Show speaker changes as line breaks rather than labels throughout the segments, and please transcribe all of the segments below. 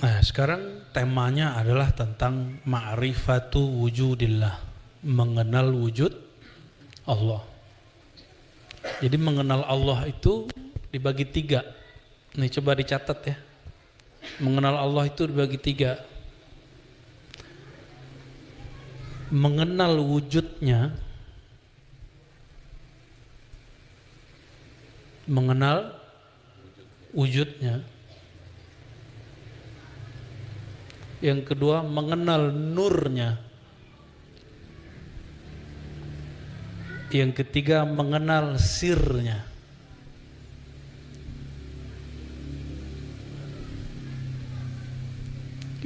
Nah, sekarang temanya adalah tentang ma'rifatu wujudillah, mengenal wujud Allah. Jadi mengenal Allah itu dibagi tiga. Nih coba dicatat ya. Mengenal Allah itu dibagi tiga. Mengenal wujudnya, mengenal wujudnya. Yang kedua, mengenal nurnya. Yang ketiga, mengenal sirnya.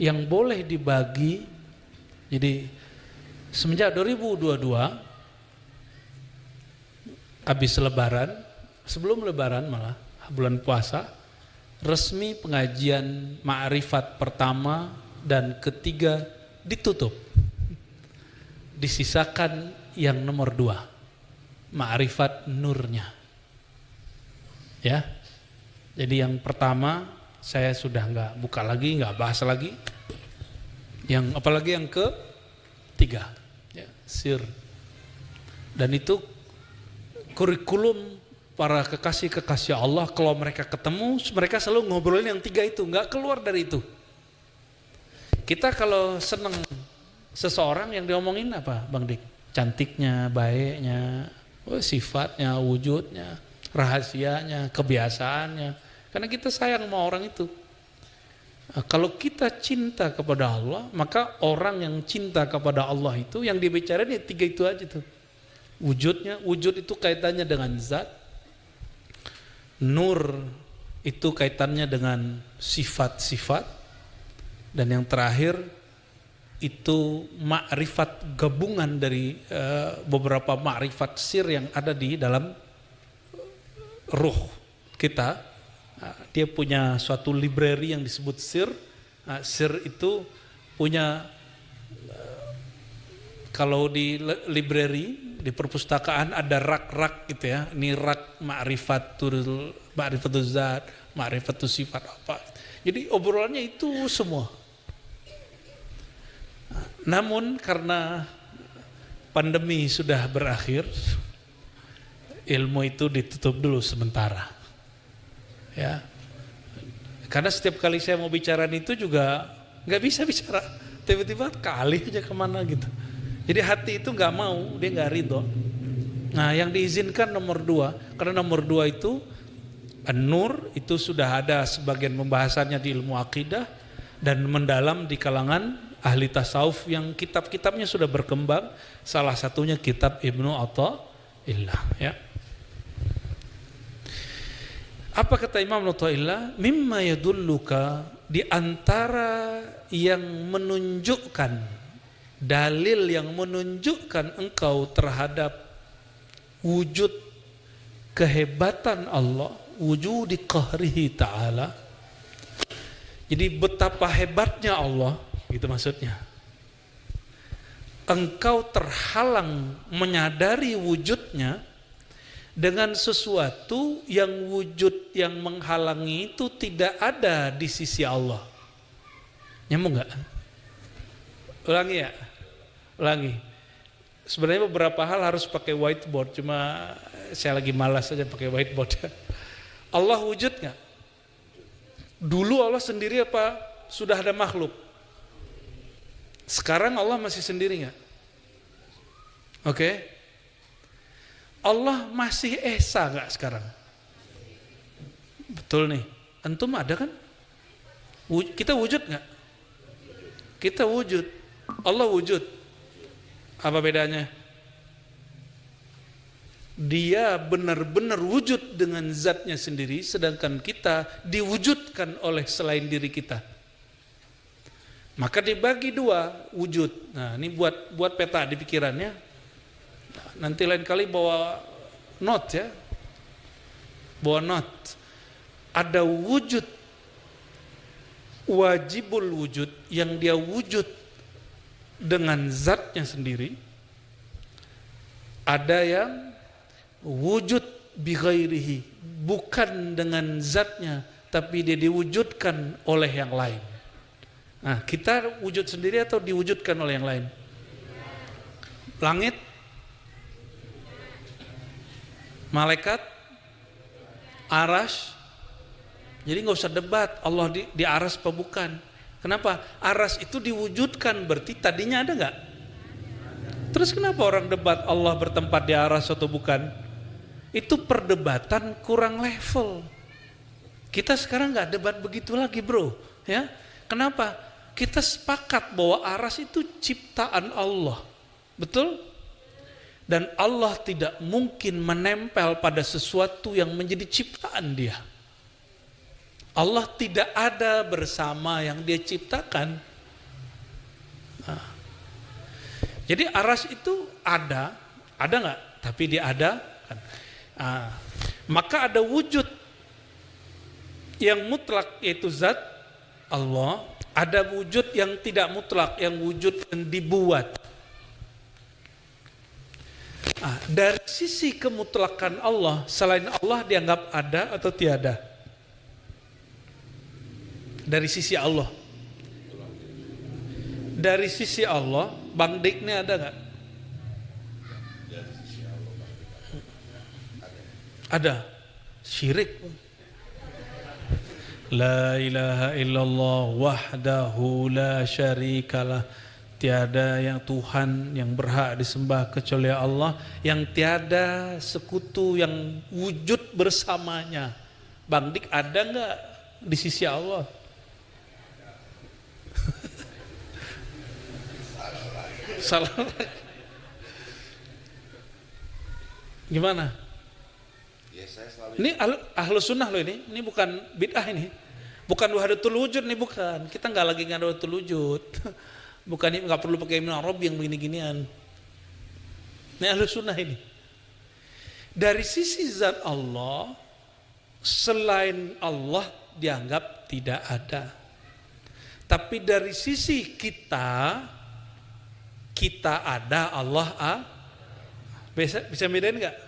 Yang boleh dibagi, jadi semenjak 2022, habis lebaran, sebelum lebaran malah, bulan puasa, resmi pengajian ma'rifat pertama dan ketiga ditutup. Disisakan yang nomor 2, ma'rifat nurnya. Ya. Jadi yang pertama saya sudah nggak buka lagi, nggak bahas lagi. Yang apalagi yang ketiga, ya, sir. Dan itu kurikulum para kekasih-kekasih Allah, kalau mereka ketemu, mereka selalu ngobrolin yang tiga itu, nggak keluar dari itu. Kita kalau seneng seseorang yang diomongin apa, Bang Dik? Cantiknya, baiknya, sifatnya, wujudnya, rahasianya, kebiasaannya. Karena kita sayang sama orang itu. Nah, kalau kita cinta kepada Allah, maka orang yang cinta kepada Allah itu yang dibicarain ya tiga itu aja tuh. Wujudnya, wujud itu kaitannya dengan zat. Nur itu kaitannya dengan sifat-sifat. Dan yang terakhir itu ma'rifat, gabungan dari beberapa ma'rifat sir yang ada di dalam ruh kita. Dia punya suatu library yang disebut sir. Sir itu punya, kalau di library, di perpustakaan ada rak-rak gitu ya. Ini rak ma'rifatul zat, ma'rifatul sifat apa. Jadi obrolannya itu semua. Namun karena pandemi sudah berakhir, ilmu itu ditutup dulu sementara. Ya. Karena setiap kali saya mau bicara itu juga nggak bisa bicara. Tiba-tiba kali aja kemana gitu. Jadi hati itu nggak mau, dia nggak ridho. Nah, yang diizinkan nomor 2, karena nomor 2 itu An-Nur itu sudah ada sebagian pembahasannya di ilmu akidah dan mendalam di kalangan ahli tasawuf yang kitab-kitabnya sudah berkembang. Salah satunya kitab Ibnu Athaillah, ya. Apa kata Imam Athaillah? Mimma yadulluka, di antara yang menunjukkan, dalil yang menunjukkan engkau terhadap wujud kehebatan Allah, wujudi qahrihi ta'ala. Jadi betapa hebatnya Allah, gitu maksudnya. Engkau terhalang menyadari wujudnya dengan sesuatu yang wujud yang menghalangi itu tidak ada di sisi Allah. Nyambung nggak? Ulangi ya, ulangi. Sebenarnya beberapa hal harus pakai whiteboard, cuma saya lagi malas aja pakai whiteboard. Allah wujud nggak? Dulu Allah sendiri apa sudah ada makhluk? Sekarang Allah masih sendiri nggak? Oke. Allah masih esa nggak sekarang? Betul nih. Antum ada kan? Kita wujud nggak? Kita wujud. Allah wujud. Apa bedanya? Dia benar-benar wujud dengan zatnya sendiri, sedangkan kita diwujudkan oleh selain diri kita. Maka dibagi 2 wujud. Nah, ini buat peta di pikirannya. Nanti lain kali bawa note ya. Bawa note. Ada wujud wajibul wujud yang dia wujud dengan zatnya sendiri. Ada yang wujud bi ghairihi, bukan dengan zatnya tapi dia diwujudkan oleh yang lain. Nah, kita wujud sendiri atau diwujudkan oleh yang lain? Langit, malaikat, aras. Jadi nggak usah debat Allah di aras apa bukan. Kenapa? Aras itu diwujudkan, berarti tadinya ada nggak? Terus kenapa orang debat Allah bertempat di aras atau bukan? Itu perdebatan kurang level. Kita sekarang nggak debat begitu lagi, bro. Ya, kenapa? Kita sepakat bahwa aras itu ciptaan Allah, betul? Dan Allah tidak mungkin menempel pada sesuatu yang menjadi ciptaan Dia. Allah tidak ada bersama yang Dia ciptakan. Nah, jadi aras itu ada nggak? Tapi Dia ada. Kan? Nah, maka ada wujud yang mutlak yaitu zat Allah. Ada wujud yang tidak mutlak, yang wujud yang dibuat. Nah, dari sisi kemutlakan Allah, selain Allah dianggap ada atau tiada? Dari sisi Allah. Dari sisi Allah, Bang Dik ini ada nggak? Ada. Syirik. La ilaha illallah wahdahu la syarikalah. Tiada yang Tuhan yang berhak disembah kecuali Allah, yang tiada sekutu yang wujud bersamanya. Bang Dik ada nggak di sisi Allah? Salah. Gimana? Ini ahlu sunnah loh ini bukan bid'ah ini. Bukan wahdatul wujud nih, bukan. Kita nggak lagi wahdatul wujud. Bukan, ini nggak perlu pakai Ibnu Arabi yang begini-ginian. Ini ahlu sunnah ini. Dari sisi zat Allah, selain Allah dianggap tidak ada. Tapi dari sisi kita ada, Allah bisa bedain nggak?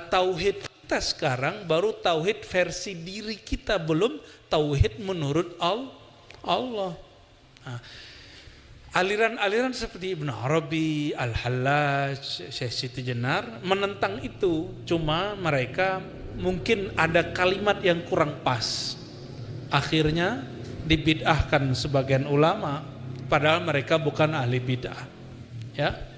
Tauhid kita sekarang baru tauhid versi diri kita, belum tauhid menurut Allah. Nah, aliran-aliran seperti Ibnu Arabi, Al-Hallaj, Syekh Siti Jenar menentang itu. Cuma mereka mungkin ada kalimat yang kurang pas. Akhirnya dibid'ahkan sebagian ulama, padahal mereka bukan ahli bid'ah. Ya.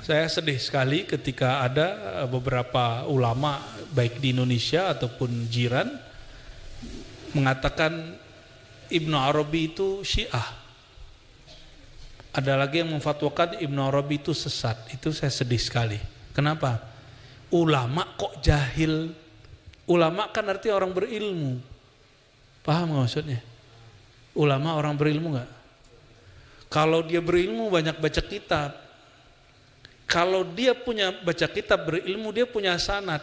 Saya sedih sekali ketika ada beberapa ulama baik di Indonesia ataupun jiran mengatakan Ibnu Arabi itu Syiah. Ada lagi yang memfatwakan Ibnu Arabi itu sesat. Itu saya sedih sekali. Kenapa? Ulama kok jahil? Ulama kan artinya orang berilmu. Paham gak maksudnya? Ulama orang berilmu gak? Kalau dia berilmu banyak baca kitab. Kalau dia punya baca kitab berilmu, dia punya sanad.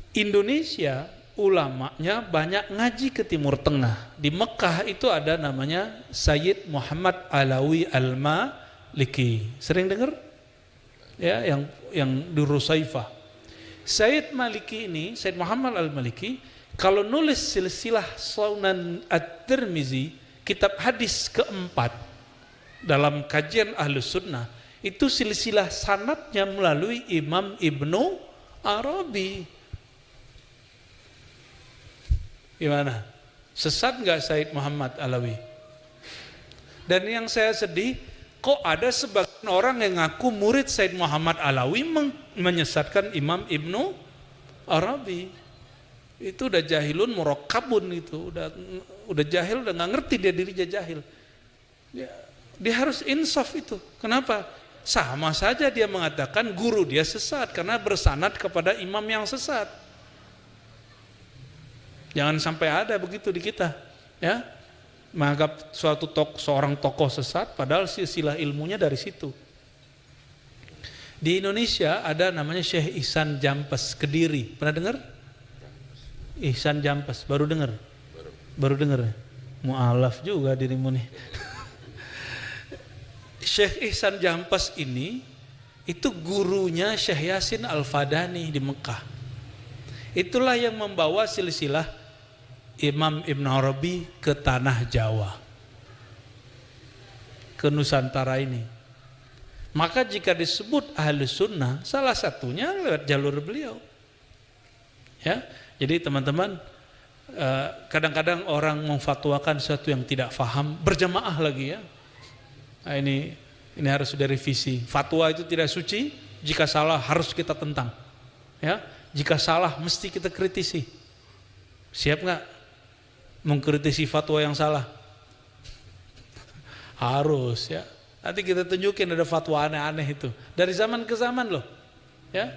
Indonesia ulamanya banyak ngaji ke Timur Tengah. Di Mekah itu ada namanya Sayyid Muhammad Alawi Al-Maliki. Sering dengar? Ya, yang di Rusaifah. Sayyid Maliki ini, Sayyid Muhammad Al-Maliki, kalau nulis silsilah Sunan At-Tirmizi, kitab hadis keempat dalam kajian Ahlus Sunnah, itu silsilah sanadnya melalui Imam Ibnu Arabi. Gimana? Sesat nggak Sayyid Muhammad Alawi? Dan yang saya sedih, kok ada sebagian orang yang ngaku murid Sayyid Muhammad Alawi menyesatkan Imam Ibnu Arabi. Itu udah jahilun murakkabun, itu udah jahil, udah nggak ngerti dia dirinya jahil. Dia harus insaf itu. Kenapa? Sama saja dia mengatakan guru dia sesat karena bersanad kepada imam yang sesat. Jangan sampai ada begitu di kita, ya. Menganggap seorang tokoh sesat padahal silsilah ilmunya dari situ. Di Indonesia ada namanya Syekh Ihsan Jampes Kediri. Pernah dengar? Ihsan Jampes, baru dengar? Baru dengar. Mu'alaf juga dirimu nih. Syekh Ihsan Jampes ini itu gurunya Syekh Yasin Al-Fadani di Mekah. Itulah yang membawa silsilah Imam Ibn Arabi ke tanah Jawa, ke Nusantara ini. Maka jika disebut ahli sunnah, salah satunya lewat jalur beliau. Ya, jadi teman-teman, kadang-kadang orang memfatwakan sesuatu yang tidak faham, berjamaah lagi ya. Nah, ini harus sudah revisi. Fatwa itu tidak suci, jika salah harus kita tentang. Ya, jika salah mesti kita kritisi. Siap nggak mengkritisi fatwa yang salah? Harus ya. Nanti kita tunjukin ada fatwa aneh-aneh itu dari zaman ke zaman loh. Ya.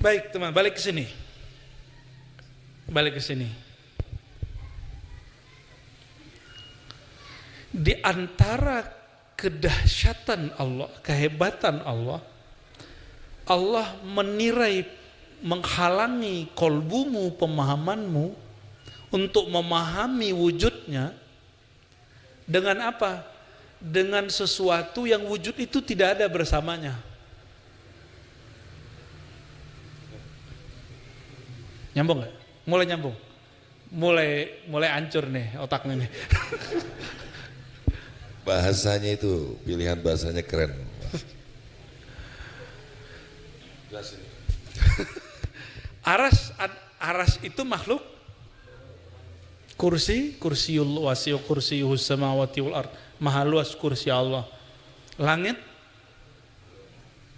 Baik teman, balik ke sini. Balik ke sini. Di antara kedahsyatan Allah, kehebatan Allah, Allah menirai, menghalangi kolbumu, pemahamanmu untuk memahami wujudnya dengan apa? Dengan sesuatu yang wujud itu tidak ada bersamanya. Nyambung gak? Mulai nyambung. Mulai hancur nih otaknya nih.
Bahasanya itu, pilihan bahasanya keren.
Aras itu makhluk. Kursiul wasi'u kursiyuhus samawati wal ard. Maha luas kursi Allah. Langit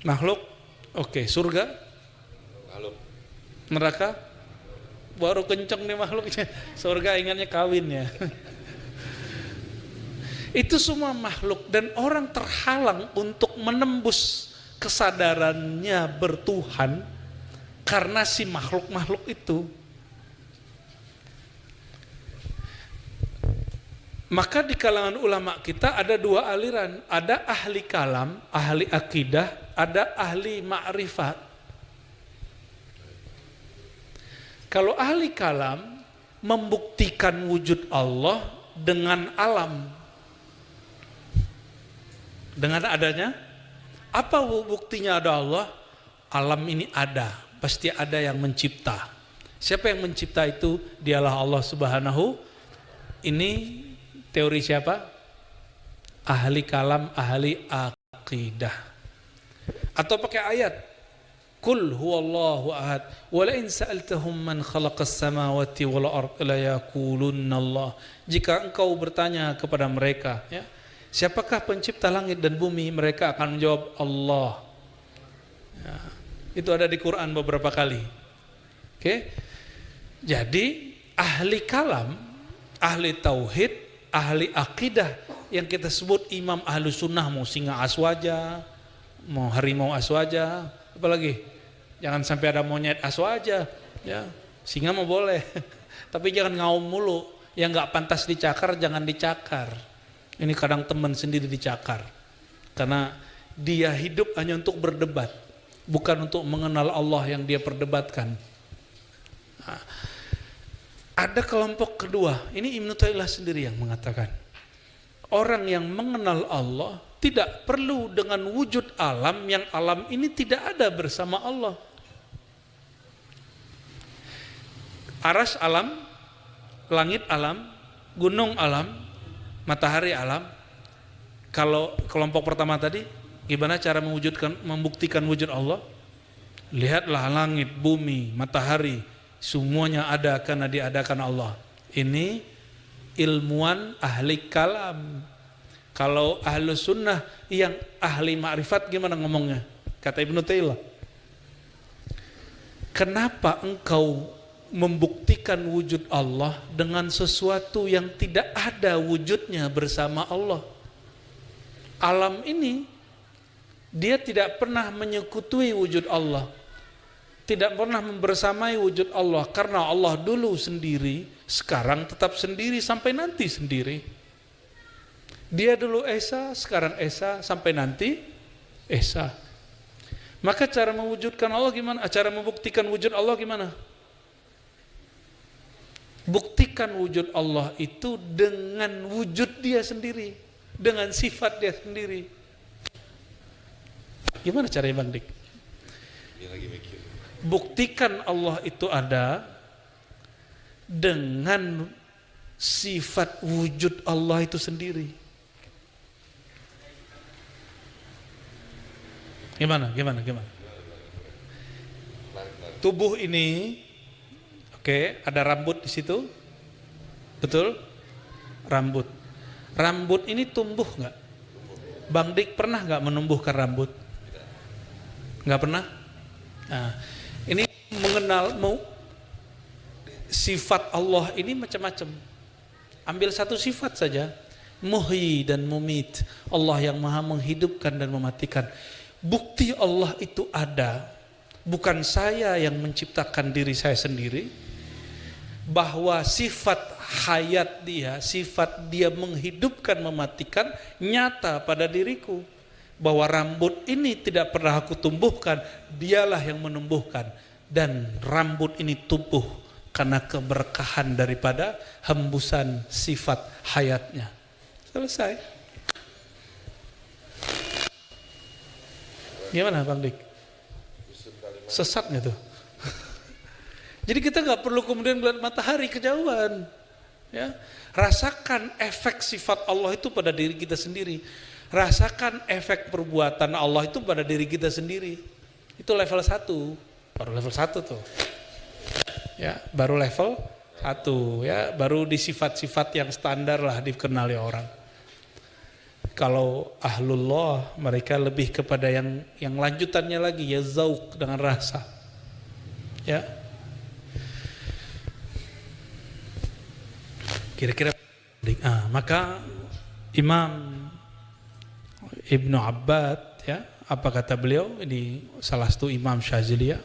makhluk. Oke, surga makhluk. Neraka baru kenceng nih makhluknya. Surga ingatnya kawin ya. Itu semua makhluk dan orang terhalang untuk menembus kesadarannya bertuhan karena si makhluk-makhluk itu. Maka di kalangan ulama kita ada dua aliran, ada ahli kalam, ahli akidah, ada ahli ma'rifat. Kalau ahli kalam membuktikan wujud Allah dengan alam, dengan adanya, apa buktinya ada Allah? Alam ini ada, pasti ada yang mencipta. Siapa yang mencipta itu? Dialah Allah Subhanahu. Ini teori siapa? Ahli kalam, ahli akidah. Atau pakai ayat, Qul huwallahu ahad, wa la in sa'altahum man khalaqas samawati wal ard la yaqulunna Allah. Jika engkau bertanya kepada mereka, ya, siapakah pencipta langit dan bumi? Mereka akan menjawab Allah. Ya, itu ada di Quran beberapa kali. Oke. Jadi ahli kalam, ahli tauhid, ahli akidah yang kita sebut imam ahlu sunnah, mau singa aswaja, mau harimau aswaja, apalagi jangan sampai ada monyet aswaja, ya singa mau boleh, tapi jangan ngaum mulu, yang nggak pantas dicakar jangan dicakar. Ini kadang teman sendiri dicakar, karena dia hidup hanya untuk berdebat, bukan untuk mengenal Allah yang dia perdebatkan. Nah, ada kelompok kedua, ini Ibnu Taimiyah sendiri yang mengatakan, orang yang mengenal Allah tidak perlu dengan wujud alam, yang alam ini tidak ada bersama Allah. Aras alam, langit alam, gunung alam, matahari alam. Kalau kelompok pertama tadi, gimana cara membuktikan wujud Allah? Lihatlah langit, bumi, matahari, semuanya ada karena diadakan Allah. Ini ilmuwan ahli kalam. Kalau ahlu sunnah yang ahli ma'rifat gimana ngomongnya? Kata Ibnu Taimiyah, kenapa engkau membuktikan wujud Allah dengan sesuatu yang tidak ada wujudnya bersama Allah? Alam ini dia tidak pernah menyekutui wujud Allah, tidak pernah membersamai wujud Allah, karena Allah dulu sendiri, sekarang tetap sendiri, sampai nanti sendiri. Dia dulu Esa, sekarang Esa, sampai nanti Esa. Maka cara mewujudkan Allah gimana? Cara membuktikan wujud Allah gimana? Buktikan wujud Allah itu dengan wujud dia sendiri, dengan sifat dia sendiri. Gimana caranya Bang Dik?
Dia lagi mikir.
Buktikan Allah itu ada dengan sifat wujud Allah itu sendiri. Gimana? Tubuh ini, oke, ada rambut di situ, betul? Rambut ini tumbuh nggak? Bang Dik pernah nggak menumbuhkan rambut? Nggak pernah. Nah, ini mengenal sifat Allah ini macam-macam. Ambil satu sifat saja, muhyi dan mumit. Allah yang maha menghidupkan dan mematikan. Bukti Allah itu ada, bukan saya yang menciptakan diri saya sendiri, bahwa sifat hayat dia, sifat dia menghidupkan, mematikan, nyata pada diriku. Bahwa rambut ini tidak pernah aku tumbuhkan, dialah yang menumbuhkan. Dan rambut ini tumbuh karena keberkahan daripada hembusan sifat hayatnya. Selesai. Gimana Bang Dik? Sesat nggak tuh? Jadi kita nggak perlu kemudian melihat matahari kejauhan. Ya, rasakan efek sifat Allah itu pada diri kita sendiri. Rasakan efek perbuatan Allah itu pada diri kita sendiri. Itu level 1. Baru level 1 tuh. Ya, baru level 1 ya, baru di sifat-sifat yang standar lah dikenali orang. Kalau ahlullah mereka lebih kepada yang lanjutannya lagi, ya zauq, dengan rasa. Ya. Kira-kira maka Imam Ibnu Abbad, ya, apa kata beliau? Ini salah satu Imam Syazili, ya.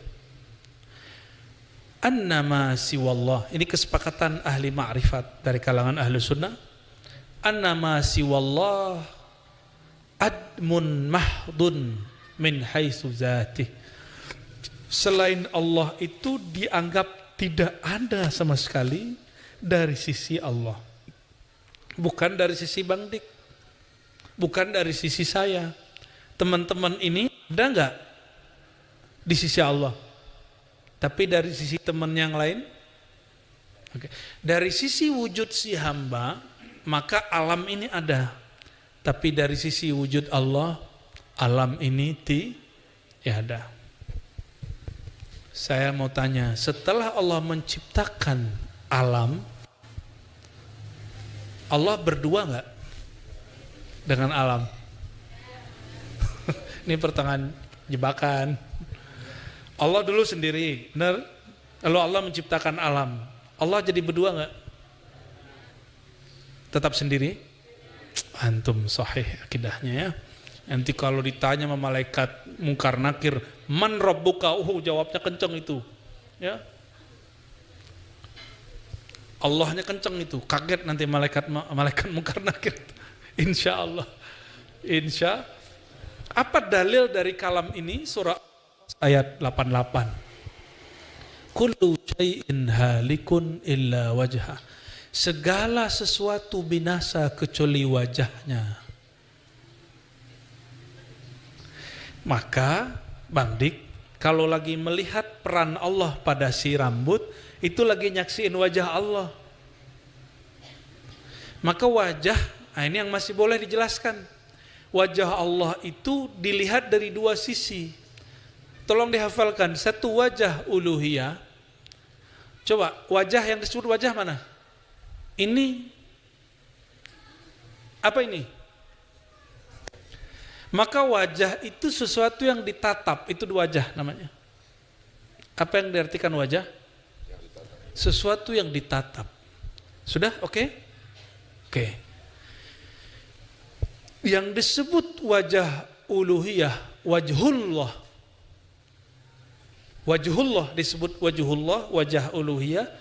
Annama siwallah, ini kesepakatan ahli ma'rifat dari kalangan ahli sunnah. Annama siwallah admun mahdun min haitsu zatih. Selain Allah itu dianggap tidak ada sama sekali dari sisi Allah. Bukan dari sisi Bang Dik, bukan dari sisi saya. Teman-teman ini ada enggak di sisi Allah? Tapi dari sisi teman yang lain? Oke. Dari sisi wujud si hamba, maka alam ini ada. Tapi dari sisi wujud Allah, alam ini tiada. Saya mau tanya, setelah Allah menciptakan alam, Allah berdua enggak dengan alam? Ini pertanyaan jebakan. Allah dulu sendiri, benar? Lalu Allah menciptakan alam. Allah jadi berdua enggak? Tetap sendiri? Antum sahih akidahnya, ya. Nanti kalau ditanya sama malaikat mungkar nakir, man rabbuka, jawabnya kenceng itu, ya. Allahnya kenceng itu, kaget nanti malaikat mungkar nakir. Insya Allah. Apa dalil dari kalam ini? Surah ayat 88. Kullu syai'in halikun illa wajhah. Segala sesuatu binasa kecuali wajahnya. Maka Bang Dik, kalau lagi melihat peran Allah pada si rambut, itu lagi nyaksiin wajah Allah. Maka wajah, ini yang masih boleh dijelaskan. Wajah Allah itu dilihat dari dua sisi. Tolong dihafalkan, satu wajah uluhiyah. Coba, wajah yang disebut wajah mana? Ini apa ini? Maka wajah itu sesuatu yang ditatap, itu wajah namanya. Apa yang diartikan wajah? Sesuatu yang ditatap. Sudah? Oke? Oke. Yang disebut wajah uluhiyah, wajhullah. Wajhullah disebut wajhullah, wajah uluhiyah.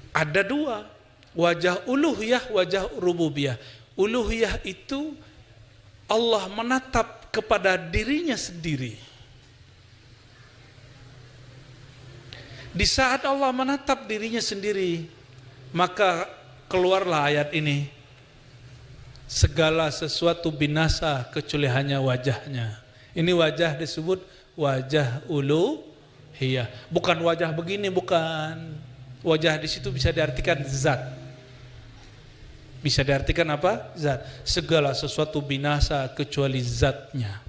Ada dua, wajah uluhiyah, wajah rububiyah. Uluhiyah itu Allah menatap kepada dirinya sendiri. Di saat Allah menatap dirinya sendiri, maka keluarlah ayat ini. Segala sesuatu binasa kecuali hanya wajahnya. Ini wajah disebut wajah uluhiyah. Bukan wajah begini, bukan. Wajah di situ bisa diartikan zat. Bisa diartikan apa? Zat. Segala sesuatu binasa kecuali zatnya.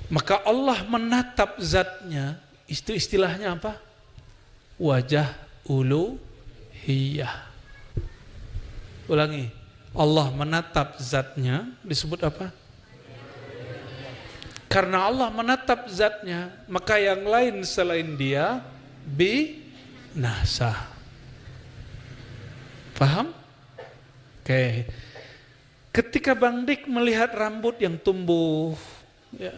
Maka Allah menatap zatnya, itu istilahnya apa? Wajah uluhiyah. Ulangi. Allah menatap zatnya disebut apa? Karena Allah menatap zatnya, maka yang lain selain dia binasa. Paham? Oke. Ketika Bang Dik melihat rambut yang tumbuh, ya,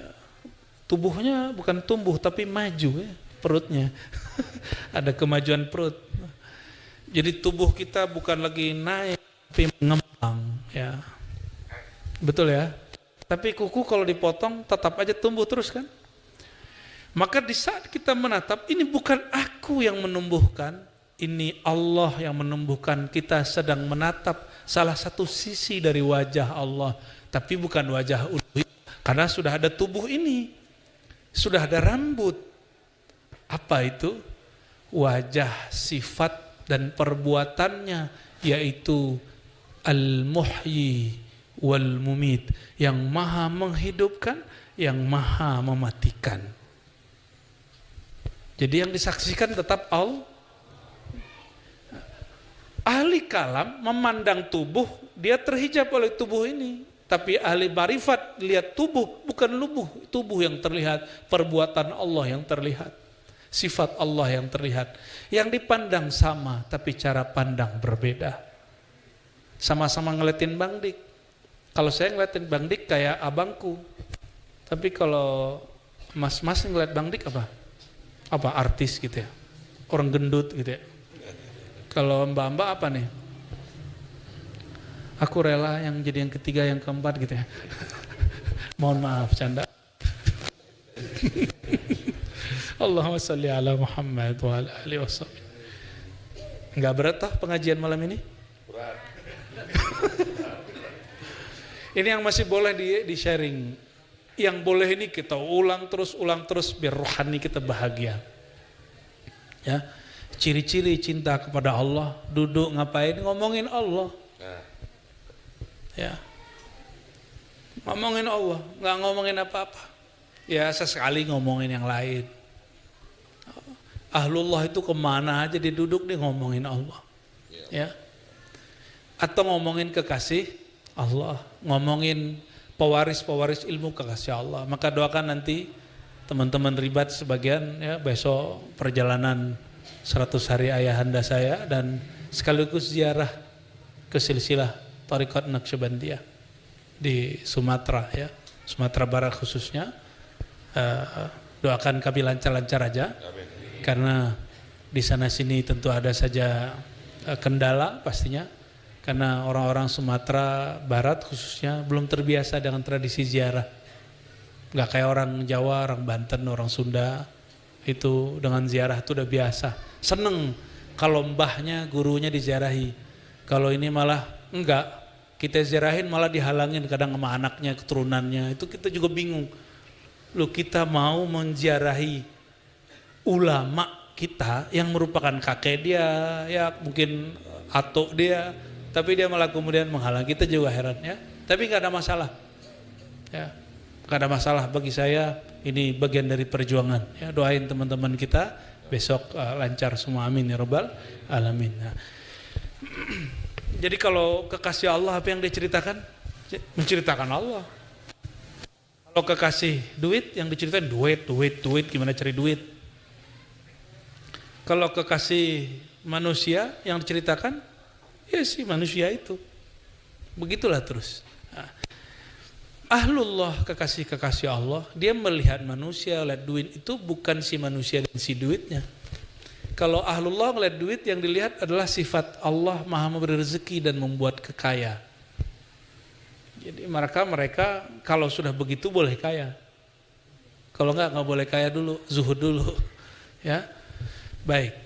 tubuhnya bukan tumbuh tapi maju ya, perutnya. Ada kemajuan perut. Jadi tubuh kita bukan lagi naik tapi mengembang, ya. Betul ya? Tapi kuku kalau dipotong tetap aja tumbuh terus kan? Maka di saat kita menatap, ini bukan aku yang menumbuhkan, ini Allah yang menumbuhkan. Kita sedang menatap salah satu sisi dari wajah Allah, tapi bukan wajah uluhiyah. Karena sudah ada tubuh ini, sudah ada rambut. Apa itu? Wajah, sifat dan perbuatannya, yaitu Al-Muhyi wal Mumit, yang maha menghidupkan, yang maha mematikan. Jadi yang disaksikan tetap Allah. Ahli kalam memandang tubuh, dia terhijab oleh tubuh ini. Tapi ahli marifat lihat tubuh, bukan tubuh yang terlihat, perbuatan Allah yang terlihat, sifat Allah yang terlihat. Yang dipandang sama, tapi cara pandang berbeda. Sama-sama ngeliatin Bang Dik. Kalau saya ngeliatin Bang Dik kayak abangku, tapi kalau mas-mas ngeliat Bang Dik apa? Apa artis gitu ya? Orang gendut gitu ya? Kalau mbak-mbak apa nih? Aku rela yang jadi yang ketiga, yang keempat gitu ya. Mohon maaf, canda. Allahumma salli ala Muhammad wa ala alihi wasallam. Enggak berat toh pengajian malam ini? Berat. Ini yang masih boleh di sharing. Yang boleh ini kita ulang terus biar rohani kita bahagia. Ya. Ciri-ciri cinta kepada Allah, duduk ngapain? Ngomongin Allah. Ya. Ngomongin Allah, nggak ngomongin apa-apa. Ya sesekali ngomongin yang lain. Ahlullah itu kemana aja dia duduk dia ngomongin Allah. Ya. Atau ngomongin kekasih Allah, ngomongin pewaris ilmu kekasih Allah. Maka doakan nanti teman-teman ribat sebagian ya besok perjalanan 100 hari ayahanda saya dan sekaligus ziarah ke silsilah Thariqat Naqsyabandiyah di Sumatera ya, Sumatera Barat khususnya. Doakan kami lancar-lancar aja. Amin. Karena di sana sini tentu ada saja kendala pastinya. Karena orang-orang Sumatera Barat khususnya belum terbiasa dengan tradisi ziarah. Gak kayak orang Jawa, orang Banten, orang Sunda itu dengan ziarah itu udah biasa. Seneng kalau mbahnya, gurunya diziarahi. Kalau ini malah enggak, kita ziarahin malah dihalangin kadang sama anaknya, keturunannya. Itu kita juga bingung. Loh kita mau menziarahi ulama kita yang merupakan kakek dia, ya mungkin atuk dia, tapi dia malah kemudian menghalang. Kita juga heran ya. Tapi nggak ada masalah. Ya, nggak ada masalah bagi saya. Ini bagian dari perjuangan. Ya, doain teman-teman kita besok lancar semua. Amin ya rabbal alamin. Nah, jadi kalau kekasih Allah apa yang diceritakan? Menceritakan Allah. Kalau kekasih duit yang diceritain duit gimana cari duit. Kalau kekasih manusia yang diceritakan ya si manusia itu. Begitulah terus. Nah, ahlullah kekasih Allah, dia melihat manusia lihat duit itu bukan si manusia dan si duitnya. Kalau ahlullah melihat duit yang dilihat adalah sifat Allah maha memberi rezeki dan membuat kekaya. Jadi mereka kalau sudah begitu boleh kaya. Kalau enggak boleh kaya dulu, zuhud dulu. Ya. Baik.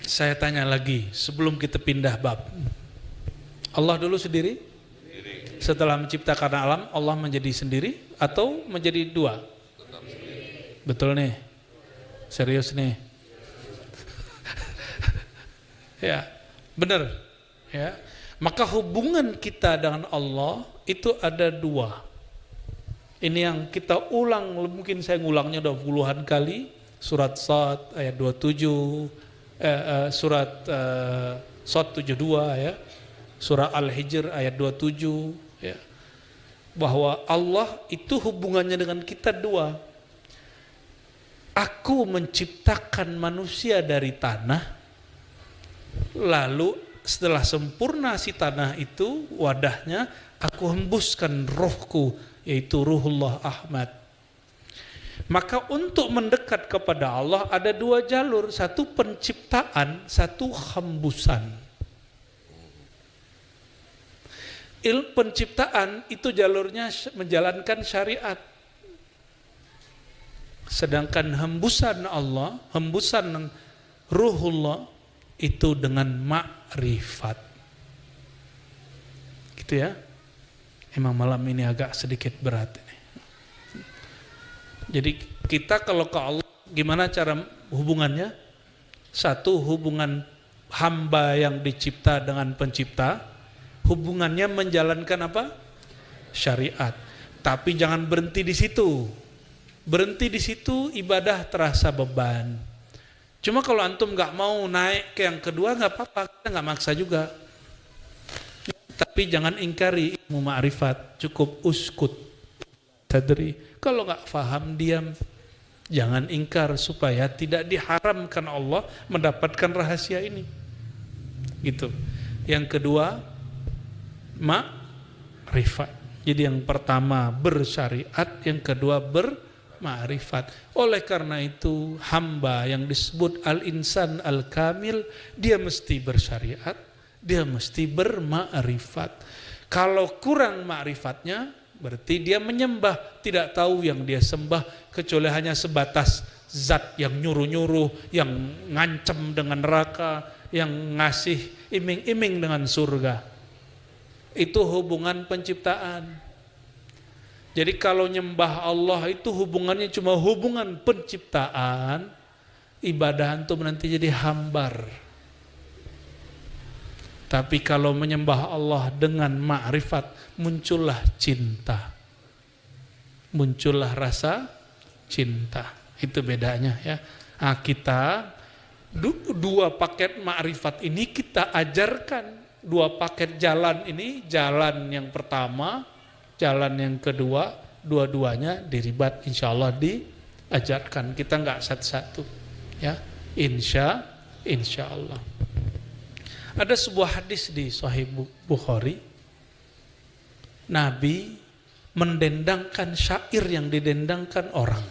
Saya tanya lagi sebelum kita pindah bab. Allah dulu sendiri? Setelah menciptakan alam, Allah menjadi sendiri atau menjadi dua? Betul nih? Serius nih? Ya, benar. Ya. Maka hubungan kita dengan Allah itu ada dua. Ini yang kita ulang, mungkin saya ngulangnya udah puluhan kali. Surat Sad ayat 27, surat Sad 72 ya. Surah Al-Hijr ayat 27 ya. Bahwa Allah itu hubungannya dengan kita dua. Aku menciptakan manusia dari tanah, lalu setelah sempurna si tanah itu wadahnya, aku hembuskan rohku, yaitu Ruhullah Ahmad. Maka untuk mendekat kepada Allah ada dua jalur, satu penciptaan, satu hembusan. Ilmu penciptaan itu jalurnya menjalankan syariat. Sedangkan hembusan Allah, hembusan Ruhullah itu dengan makrifat. Gitu ya. Emang malam ini agak sedikit berat ini. Jadi kita kalau ke Allah gimana cara hubungannya? Satu, hubungan hamba yang dicipta dengan pencipta, hubungannya menjalankan apa? Syariat. Tapi jangan berhenti di situ. Berhenti di situ ibadah terasa beban. Cuma kalau antum nggak mau naik ke yang kedua nggak apa-apa, kita nggak maksa juga. Tapi jangan ingkari ilmu ma'rifat, cukup uskut, tadri. Kalau nggak paham diam, jangan ingkar supaya tidak diharamkan Allah mendapatkan rahasia ini. Gitu. Yang kedua, ma'rifat. Jadi yang pertama bersyariat, yang kedua berma'rifat. Oleh karena itu hamba yang disebut al-insan al-kamil, dia mesti bersyariat, dia mesti berma'rifat. Kalau kurang ma'rifatnya, berarti dia menyembah, tidak tahu yang dia sembah kecuali hanya sebatas zat yang nyuruh-nyuruh, yang ngancam dengan neraka, yang ngasih iming-iming dengan surga. Itu hubungan penciptaan. Jadi kalau nyembah Allah itu hubungannya cuma hubungan penciptaan, ibadah antum nanti jadi hambar. Tapi kalau menyembah Allah dengan ma'rifat, muncullah cinta. Muncullah rasa cinta. Itu bedanya ya. Nah, kita dua paket ma'rifat ini kita ajarkan. Dua paket jalan ini, jalan yang pertama, jalan yang kedua, dua-duanya diribat insya Allah diajarkan. Kita nggak satu-satu, ya. Insya Allah. Ada sebuah hadis di Sahih Bukhari, Nabi mendendangkan syair yang didendangkan orang.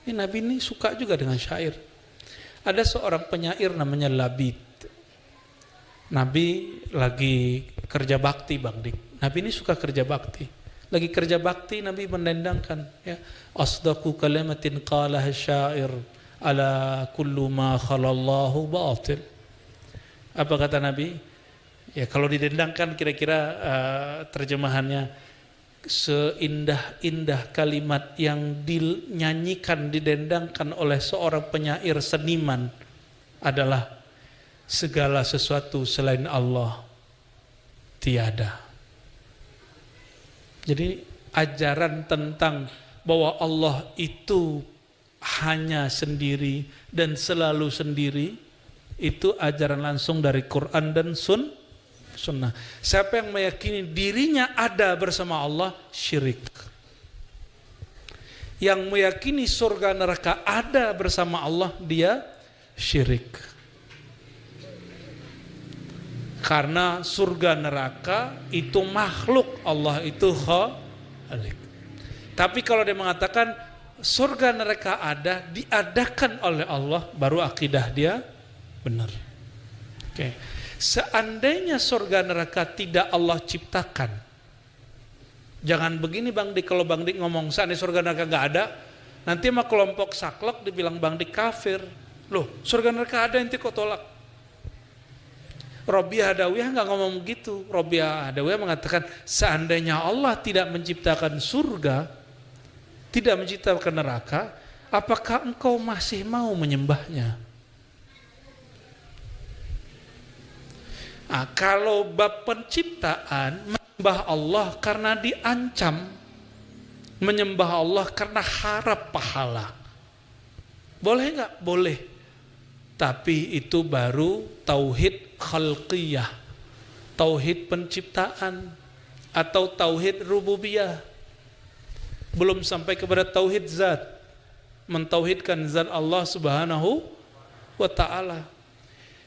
Ini Nabi ini suka juga dengan syair. Ada seorang penyair namanya Labid. Nabi lagi kerja bakti, Bang Dik. Nabi ini suka kerja bakti. Lagi kerja bakti, Nabi mendendangkan, ya. Asdaqu kalimatin qalaha syair ala kullu ma khalallahu batil. Apa kata Nabi? Ya kalau didendangkan kira-kira terjemahannya, seindah-indah kalimat yang dinyanyikan, didendangkan oleh seorang penyair seniman adalah segala sesuatu selain Allah tiada. Jadi ajaran tentang bahwa Allah itu hanya sendiri dan selalu sendiri, itu ajaran langsung dari Quran dan Sunnah. Siapa yang meyakini dirinya ada bersama Allah, syirik. Yang meyakini surga neraka ada bersama Allah, dia syirik. Karena surga neraka itu makhluk, Allah itu khalik. Tapi kalau dia mengatakan surga neraka ada, diadakan oleh Allah, baru akidah dia benar. Oke. Seandainya surga neraka tidak Allah ciptakan, jangan begini Bang Dik, kalau Bang Dik ngomong seandainya surga neraka nggak ada, nanti sama kelompok saklek dibilang Bang Dik kafir. Loh, surga neraka ada, ente kok tolak? Robiah Adawiyah nggak ngomong begitu. Robiah Adawiyah mengatakan seandainya Allah tidak menciptakan surga, tidak menciptakan neraka, apakah engkau masih mau menyembahnya? Nah, kalau bab penciptaan, menyembah Allah karena diancam, menyembah Allah karena harap pahala, boleh nggak? Boleh. Tapi itu baru tauhid khalqiyah, tauhid penciptaan, atau tauhid rububiyah. Belum sampai kepada tauhid zat, mentauhidkan zat Allah Subhanahu wa ta'ala.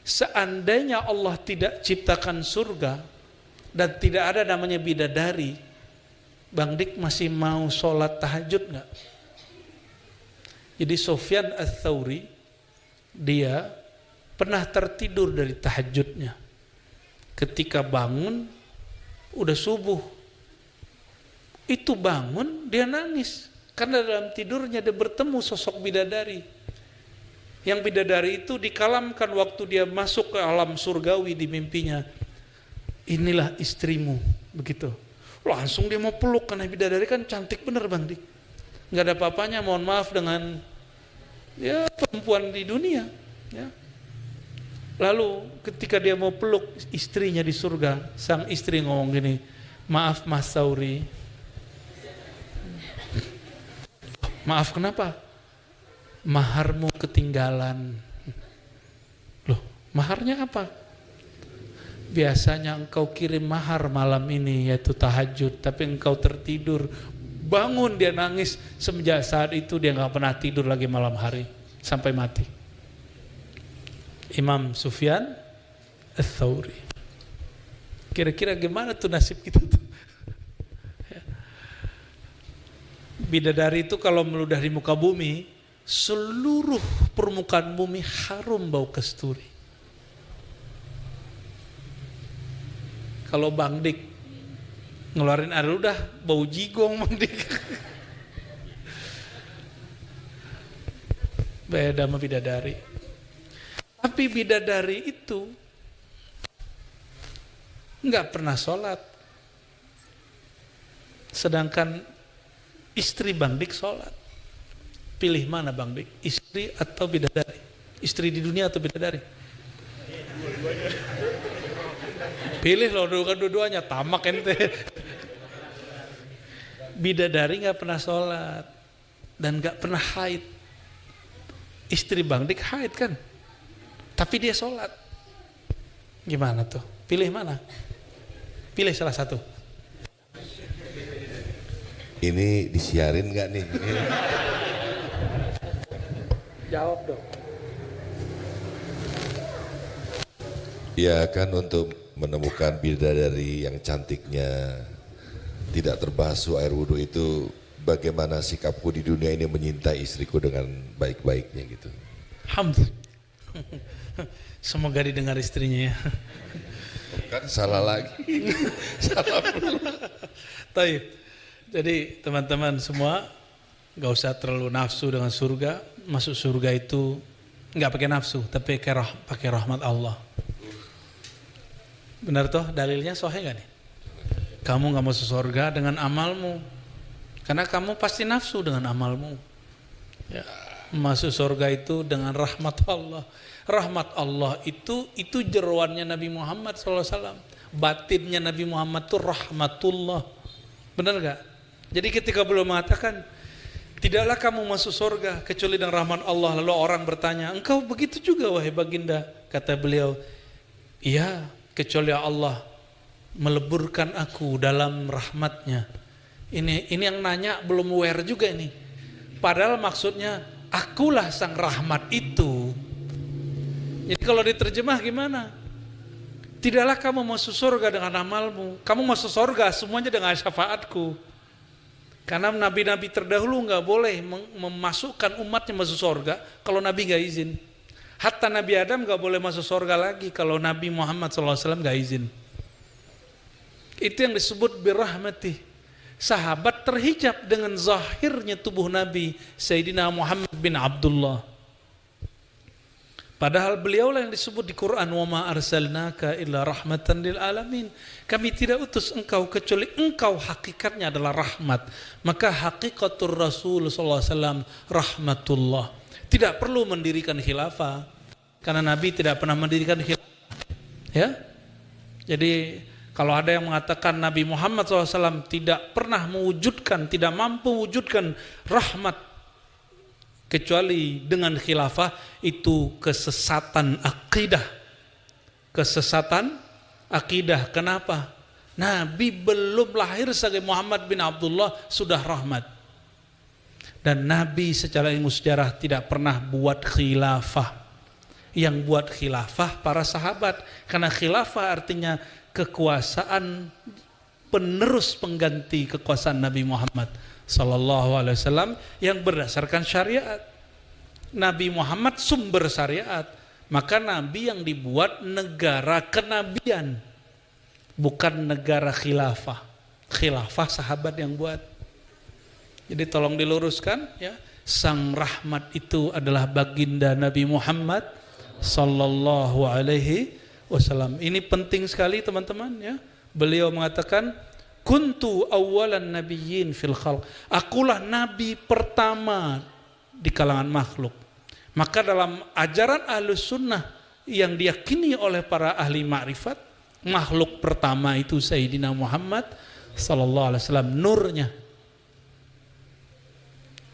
Seandainya Allah tidak ciptakan surga dan tidak ada namanya bidadari, Bang Dik masih mau sholat tahajud nggak? Jadi Sufyan Ats-Tsauri, dia pernah tertidur dari tahajudnya. Ketika bangun udah subuh, itu bangun dia nangis karena dalam tidurnya dia bertemu sosok bidadari. Yang bidadari itu dikalamkan waktu dia masuk ke alam surgawi di mimpinya. Inilah istrimu, begitu. Langsung dia mau peluk karena bidadari kan cantik bener Bang Dik. Nggak ada apa-apanya, mohon maaf dengan ya perempuan di dunia. Ya. Lalu ketika dia mau peluk istrinya di surga, sang istri ngomong gini, maaf Mas Sauri. Maaf kenapa? Maharmu ketinggalan. Loh, maharnya apa? Biasanya engkau kirim mahar malam ini, yaitu tahajud, tapi engkau tertidur. Bangun dia nangis. Semenjak saat itu dia gak pernah tidur lagi malam hari sampai mati. Imam Sufyan Ats-Tsauri. Kira-kira gimana tuh nasib kita tuh? Bidadari itu kalau meludah di muka bumi, seluruh permukaan bumi harum bau kasturi. Kalau Bang Dik ngeluarin air ludah, bau jigong Bang Dik. Beda sama bidadari. Tapi bidadari itu nggak pernah sholat, sedangkan istri Bang Dik sholat. Pilih mana Bang Dik? Istri atau bidadari? Istri di dunia atau bidadari? Pilih loh, dua-duanya, tamak ente. Bidadari gak pernah sholat dan gak pernah haid. Istri Bang Dik haid kan? Tapi dia sholat. Gimana tuh? Pilih mana? Pilih salah satu.
Ini disiarin gak nih?
Jawab dong.
Ya kan, untuk menemukan bidadari yang cantiknya, tidak terbasuh air wudhu itu, bagaimana sikapku di dunia ini menyintai istriku dengan baik-baiknya gitu.
Semoga didengar istrinya ya.
Kan salah lagi. Salah pula.
Taib. Jadi teman-teman semua gak usah terlalu nafsu dengan surga. Masuk surga itu gak pakai nafsu, tapi pakai rahmat Allah. Benar toh dalilnya sahih gak nih? Kamu gak masuk surga dengan amalmu, karena kamu pasti nafsu dengan amalmu. Ya. Masuk surga itu dengan rahmat Allah. Rahmat Allah itu jeroannya Nabi Muhammad SAW. Batinnya Nabi Muhammad itu rahmatullah. Benar gak? Jadi ketika beliau mengatakan, tidaklah kamu masuk surga kecuali dengan rahmat Allah. Lalu orang bertanya, engkau begitu juga wahai baginda? Kata beliau, iya, kecuali Allah meleburkan aku dalam rahmatnya. Ini yang nanya belum aware juga ini. Padahal maksudnya, akulah sang rahmat itu. Jadi kalau diterjemah gimana? Tidaklah kamu masuk surga dengan amalmu. Kamu masuk surga semuanya dengan syafaatku. Karena nabi-nabi terdahulu nggak boleh memasukkan umatnya masuk surga kalau Nabi nggak izin. Hatta Nabi Adam nggak boleh masuk surga lagi kalau Nabi Muhammad SAW nggak izin. Itu yang disebut birahmati. Sahabat terhijab dengan zahirnya tubuh Nabi Sayyidina Muhammad bin Abdullah. Padahal beliaulah yang disebut di Quran, wa ma arsalnaka illa rahmatan lil alamin. Kami tidak utus engkau kecuali engkau hakikatnya adalah rahmat. Maka hakikatur Rasul sallallahu alaihi wasallam rahmatullah. Tidak perlu mendirikan khilafah karena Nabi tidak pernah mendirikan khilafah. Ya. Jadi kalau ada yang mengatakan Nabi Muhammad SAW tidak pernah mewujudkan, tidak mampu mewujudkan rahmat kecuali dengan khilafah, itu kesesatan akidah. Kesesatan akidah. Kenapa? Nabi belum lahir sebagai Muhammad bin Abdullah sudah rahmat. Dan Nabi secara ilmu sejarah tidak pernah buat khilafah. Yang buat khilafah para sahabat. Karena khilafah artinya kekuasaan penerus pengganti kekuasaan Nabi Muhammad Sallallahu Alaihi Wasallam yang berdasarkan syariat. Nabi Muhammad sumber syariat, maka Nabi yang dibuat negara kenabian, bukan negara khilafah. Khilafah sahabat yang buat. Jadi tolong diluruskan ya, sang rahmat itu adalah baginda Nabi Muhammad Sallallahu Alaihi Wasallam. Ini penting sekali teman-teman ya. Beliau mengatakan, kuntu awalan nabiyyin fil khalq. Akulah nabi pertama di kalangan makhluk. Maka dalam ajaran Ahlus Sunnah yang diyakini oleh para ahli ma'rifat, makhluk pertama itu Sayyidina Muhammad sallallahu alaihi wasallam, nurnya.